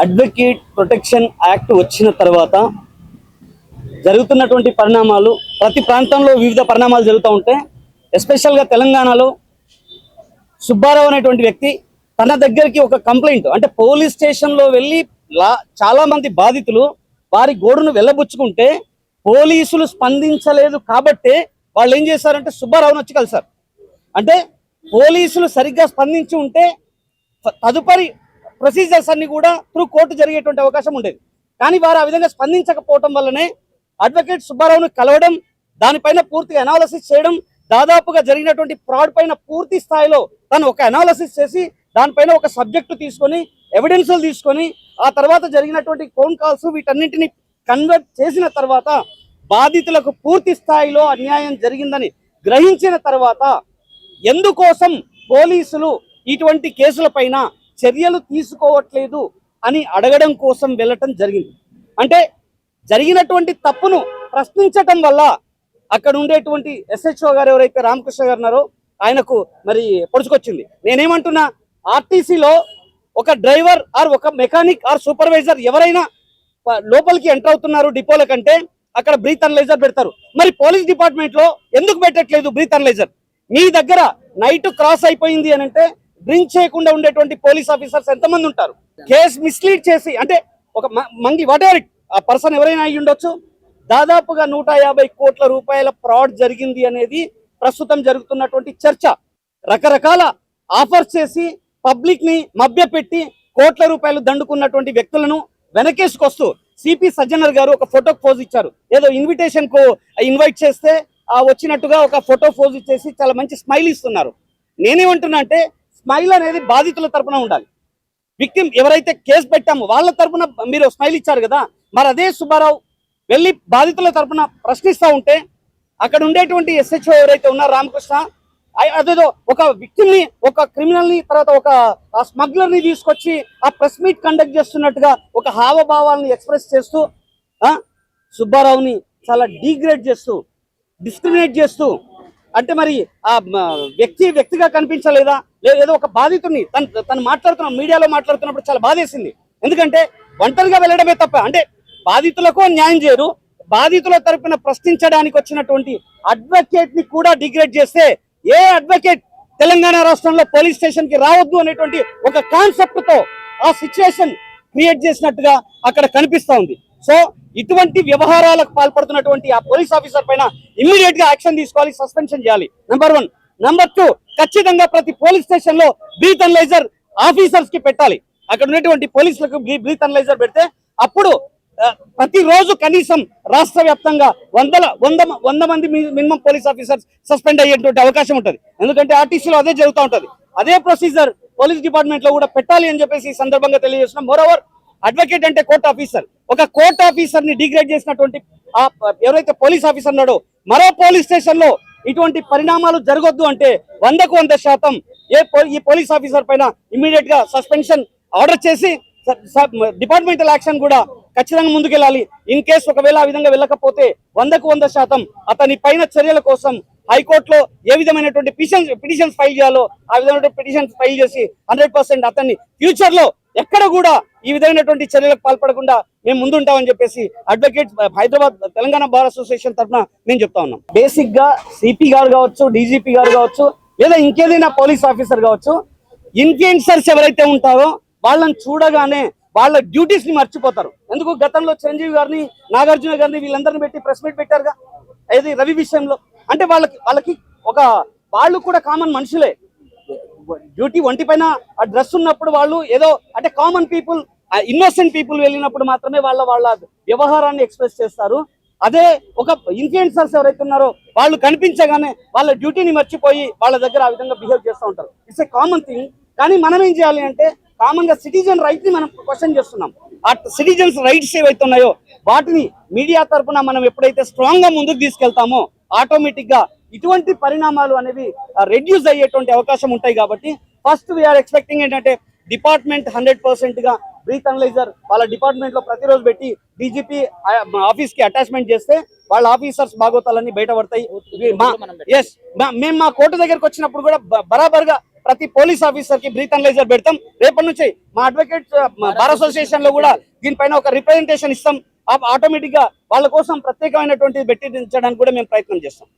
Advocate protection act వచ్చిన తర్వాత జరుగుతున్నటువంటి పరిణామాలు ప్రతి ప్రాంతంలో వివిధ పరిణామాలు జరుగుతూ ఉంటే ఎస్పెషల్గా తెలంగాణలో సుబ్బారావు అనేటువంటి వ్యక్తి తన దగ్గరికి ఒక కంప్లైంట్ అంటే పోలీస్ స్టేషన్లో వెళ్ళి చాలా మంది బాధితులు వారి గోడును వెళ్ళబుచ్చుకుంటే పోలీసులు స్పందించలేదు కాబట్టే వాళ్ళు ఏం చేశారంటే సుబ్బారావును వచ్చి కలిశారు. అంటే పోలీసులు సరిగ్గా స్పందించి ఉంటే తదుపరి ప్రొసీజర్స్ అన్ని కూడా త్రూ కోర్టు జరిగేటువంటి అవకాశం ఉండేది. కానీ వారు ఆ విధంగా స్పందించకపోవటం వల్లనే అడ్వకేట్ సుబ్బారావును కలవడం, దానిపైన పూర్తిగా అనాలిసిస్ చేయడం, దాదాపుగా జరిగినటువంటి ఫ్రాడ్ పైన పూర్తి స్థాయిలో తను ఒక అనాలిసిస్ చేసి దానిపైన ఒక సబ్జెక్టు తీసుకొని ఎవిడెన్స్లు తీసుకొని ఆ తర్వాత జరిగినటువంటి ఫోన్ కాల్స్ వీటన్నింటినీ కన్వర్ట్ చేసిన తర్వాత బాధితులకు పూర్తి స్థాయిలో అన్యాయం జరిగిందని గ్రహించిన తర్వాత ఎందుకోసం పోలీసులు ఇటువంటి కేసులపైన చర్యలు తీసుకోవట్లేదు అని అడగడం కోసం వెళ్ళటం జరిగింది. అంటే జరిగినటువంటి తప్పును ప్రశ్నించటం వల్ల అక్కడ ఉండేటువంటి ఎస్హెచ్ఓ గారు ఎవరైతే రామకృష్ణ గారు ఉన్నారో ఆయనకు మరి పొడుచుకొచ్చింది. నేనేమంటున్నా, ఆర్టీసీలో ఒక డ్రైవర్ ఆర్ ఒక మెకానిక్ ఆర్ సూపర్వైజర్ ఎవరైనా లోపలికి ఎంటర్ అవుతున్నారు డిపోల కంటే అక్కడ బ్రీత్ అనలైజర్ పెడతారు. మరి పోలీస్ డిపార్ట్మెంట్ లో ఎందుకు పెట్టట్లేదు బ్రీత్ అనలైజర్? మీ దగ్గర నైట్ క్రాస్ అయిపోయింది అని అంటే డ్రింక్ చేయకుండా ఉండేటువంటి పోలీస్ ఆఫీసర్స్ ఎంతమంది ఉంటారు? కేసు మిస్లీడ్ చేసి అంటే ఒక మంగి వాట్ ఎవర్ ఇట్ ఆ పర్సన్ ఎవరైనా అయ్యి ఉండొచ్చు. దాదాపుగా 150 కోట్ల రూపాయల ఫ్రాడ్ జరిగింది అనేది ప్రస్తుతం జరుగుతున్నటువంటి చర్చ. రకరకాల ఆఫర్స్ చేసి పబ్లిక్ ని మభ్యపెట్టి కోట్ల రూపాయలు దండుకున్నటువంటి వ్యక్తులను వెనకేసుకొస్తూ సిపి సజ్జనర్ గారు ఒక ఫోటోకి పోజ్ ఇచ్చారు. ఏదో ఇన్విటేషన్ కు ఇన్వైట్ చేస్తే వచ్చినట్టుగా ఒక ఫోటో పోజ్ ఇచ్చేసి చాలా మంచి స్మైల్ ఇస్తున్నారు. నేనేమంటున్నా అంటే స్మైల్ అనేది బాధితుల తరపున ఉండాలి. విక్టిమ్ ఎవరైతే కేసు పెట్టామో వాళ్ళ తరపున మీరు స్మైల్ ఇచ్చారు కదా, మరి అదే సుబ్బారావు వెళ్ళి బాధితుల తరపున ప్రశ్నిస్తూ ఉంటే అక్కడ ఉండేటువంటి ఎస్హెచ్ఓ ఎవరైతే ఉన్నారో రామకృష్ణ అదేదో ఒక విక్టిమ్ ని ఒక క్రిమినల్ ని తర్వాత ఒక స్మగ్లర్ ని తీసుకొచ్చి ఆ ప్రెస్ మీట్ కండక్ట్ చేస్తున్నట్టుగా ఒక హావభావాలను ఎక్స్ప్రెస్ చేస్తూ సుబ్బారావుని చాలా డీగ్రేడ్ చేస్తూ డిస్క్రిమినేట్ చేస్తూ అంటే మరి ఆ వ్యక్తిగా కనిపించలేదా? ఏదో ఒక బాధితుడిని తను మాట్లాడుతున్న మీడియాలో మాట్లాడుతున్నప్పుడు చాలా బాధేసింది. ఎందుకంటే ఒంటరిగా వెళ్ళడమే తప్ప అంటే బాధితులకు న్యాయం చేయరు, బాధితుల తరపున ప్రశ్నించడానికి వచ్చినటువంటి అడ్వకేట్ ని కూడా డిగ్రేడ్ చేస్తే ఏ అడ్వకేట్ తెలంగాణ రాష్ట్రంలో పోలీస్ స్టేషన్ కి రావద్దు అనేటువంటి ఒక కాన్సెప్ట్ తో ఆ సిచ్యువేషన్ క్రియేట్ చేసినట్టుగా అక్కడ కనిపిస్తా ఉంది. సో ఇటువంటి వ్యవహారాలకు పాల్పడుతున్నటువంటి ఆ పోలీస్ ఆఫీసర్ పైన ఇమ్మీడియట్ గా యాక్షన్ తీసుకోవాలి, సస్పెన్షన్ చేయాలి. నెంబర్ 1. నెంబర్ 2, ఖచ్చితంగా ప్రతి పోలీస్ స్టేషన్ లో బ్రీత్ అనలైజర్ ఆఫీసర్స్ కి పెట్టాలి. అక్కడ ఉన్నటువంటి పోలీసులకు బ్రీత్ అనలైజర్ పెడితే అప్పుడు ప్రతిరోజు కనీసం రాష్ట్ర వ్యాప్తంగా 100 మంది మినిమం పోలీస్ ఆఫీసర్స్ సస్పెండ్ అయ్యేటువంటి అవకాశం ఉంటుంది. ఎందుకంటే ఆర్టీసీలో అదే జరుగుతూ ఉంటుంది. అదే ప్రొసీజర్ పోలీస్ డిపార్ట్మెంట్ లో కూడా పెట్టాలి అని చెప్పేసి ఈ సందర్భంగా తెలియజేస్తున్నాం. మోరోవర్ అడ్వకేట్ అంటే కోర్ట్ ఆఫీసర్, ఒక కోర్ట్ ఆఫీసర్ ని డిగ్రేడ్ చేసినటువంటి ఎవరైతే పోలీస్ ఆఫీసర్ ఉన్నాడో మరో పోలీస్ స్టేషన్ లో ఇటువంటి పరిణామాలు జరగొద్దు అంటే 100కు 100% ఈ పోలీస్ ఆఫీసర్ పైన ఇమ్మీడియట్ గా సస్పెన్షన్ ఆర్డర్ చేసి డిపార్ట్మెంటల్ యాక్షన్ కూడా ఖచ్చితంగా ముందుకెళ్ళాలి. ఇన్ కేసు ఒకవేళ ఆ విధంగా వెళ్ళకపోతే 100కు 100% అతని పైన చర్యల కోసం హైకోర్టులో ఏ విధమైనటువంటి పిటిషన్స్ ఫైల్ చేయాలో ఆ విధమైన పిటిషన్స్ ఫైల్ చేసి 100% అతన్ని ఫ్యూచర్ లో ఎక్కడ కూడా ఈ విధమైనటువంటి చర్యలకు పాల్పడకుండా మేము ముందుంటామని చెప్పేసి advocate Hyderabad Telangana bar association తరఫున మేము చెప్తా ఉన్నాం. బేసిక్ గా సిపి గారు కావచ్చు, డీజీపీ గారు కావచ్చు, లేదా ఇంకేదైనా పోలీస్ ఆఫీసర్ కావచ్చు, ఇన్ఫ్లుయెన్సర్స్ ఎవరైతే ఉంటారో వాళ్ళని చూడగానే వాళ్ళ డ్యూటీస్ ని మర్చిపోతారు. ఎందుకు గతంలో చిరంజీవి గారిని, నాగార్జున గారిని వీళ్ళందరినీ పెట్టి ప్రెస్ మీట్ పెట్టారుగా ఏది రవి విషయంలో. అంటే వాళ్ళకి ఒక వాళ్ళు కూడా కామన్ మనుషులే. డ్యూటీ ఒంటి పైన ఆ డ్రెస్ ఉన్నప్పుడు వాళ్ళు ఏదో అంటే కామన్ పీపుల్, ఇన్నోసెంట్ పీపుల్ వెళ్ళినప్పుడు మాత్రమే వాళ్ళ వ్యవహారాన్ని ఎక్స్ప్రెస్ చేస్తారు. అదే ఒక ఇన్ఫ్లుయెన్సర్స్ ఎవరైతే ఉన్నారో వాళ్ళు కనిపించగానే వాళ్ళ డ్యూటీని మర్చిపోయి వాళ్ళ దగ్గర ఆ విధంగా బిహేవ్ చేస్తూ ఉంటారు. It's a common thing. కానీ మనం ఏం చేయాలి అంటే కామన్ గా సిటిజన్ రైట్ ని మనం క్వశ్చన్ చేస్తున్నాం. ఆ సిటిజన్స్ రైట్స్ ఏవైతే ఉన్నాయో వాటిని మీడియా తరఫున మనం ఎప్పుడైతే స్ట్రాంగ్ గా ముందుకు తీసుకెళ్తామో ఆటోమేటిక్ గా ఇటువంటి పరిణామాలు అనేవి రెడ్యూస్ అయ్యేటువంటి అవకాశం ఉంటాయి. కాబట్టి ఫస్ట్ వీఆర్ ఎక్స్పెక్టింగ్ ఏంటంటే డిపార్ట్మెంట్ 100% గా బ్రీత్ అనలైజర్ వాళ్ళ డిపార్ట్మెంట్ లో ప్రతిరోజు పెట్టి డీజీపీ ఆఫీస్ కి అటాచ్మెంట్ చేస్తే వాళ్ళ ఆఫీసర్స్ బాగోతాలన్నీ బయటపడతాయి. ఎస్, మేము మా కోర్టు దగ్గరకు వచ్చినప్పుడు కూడా బరాబర్ గా ప్రతి పోలీస్ ఆఫీసర్ కి బ్రీత్ అనలైజర్ పెడతాం. రేపటి నుంచి మా అడ్వకేట్ బార్ అసోసియేషన్ లో కూడా దీనిపైన ఒక రిప్రజెంటేషన్ ఇస్తాం. ఆటోమేటిక్ గా వాళ్ళ కోసం ప్రత్యేకమైనటువంటి పెట్టించడానికి కూడా మేము ప్రయత్నం చేస్తాం.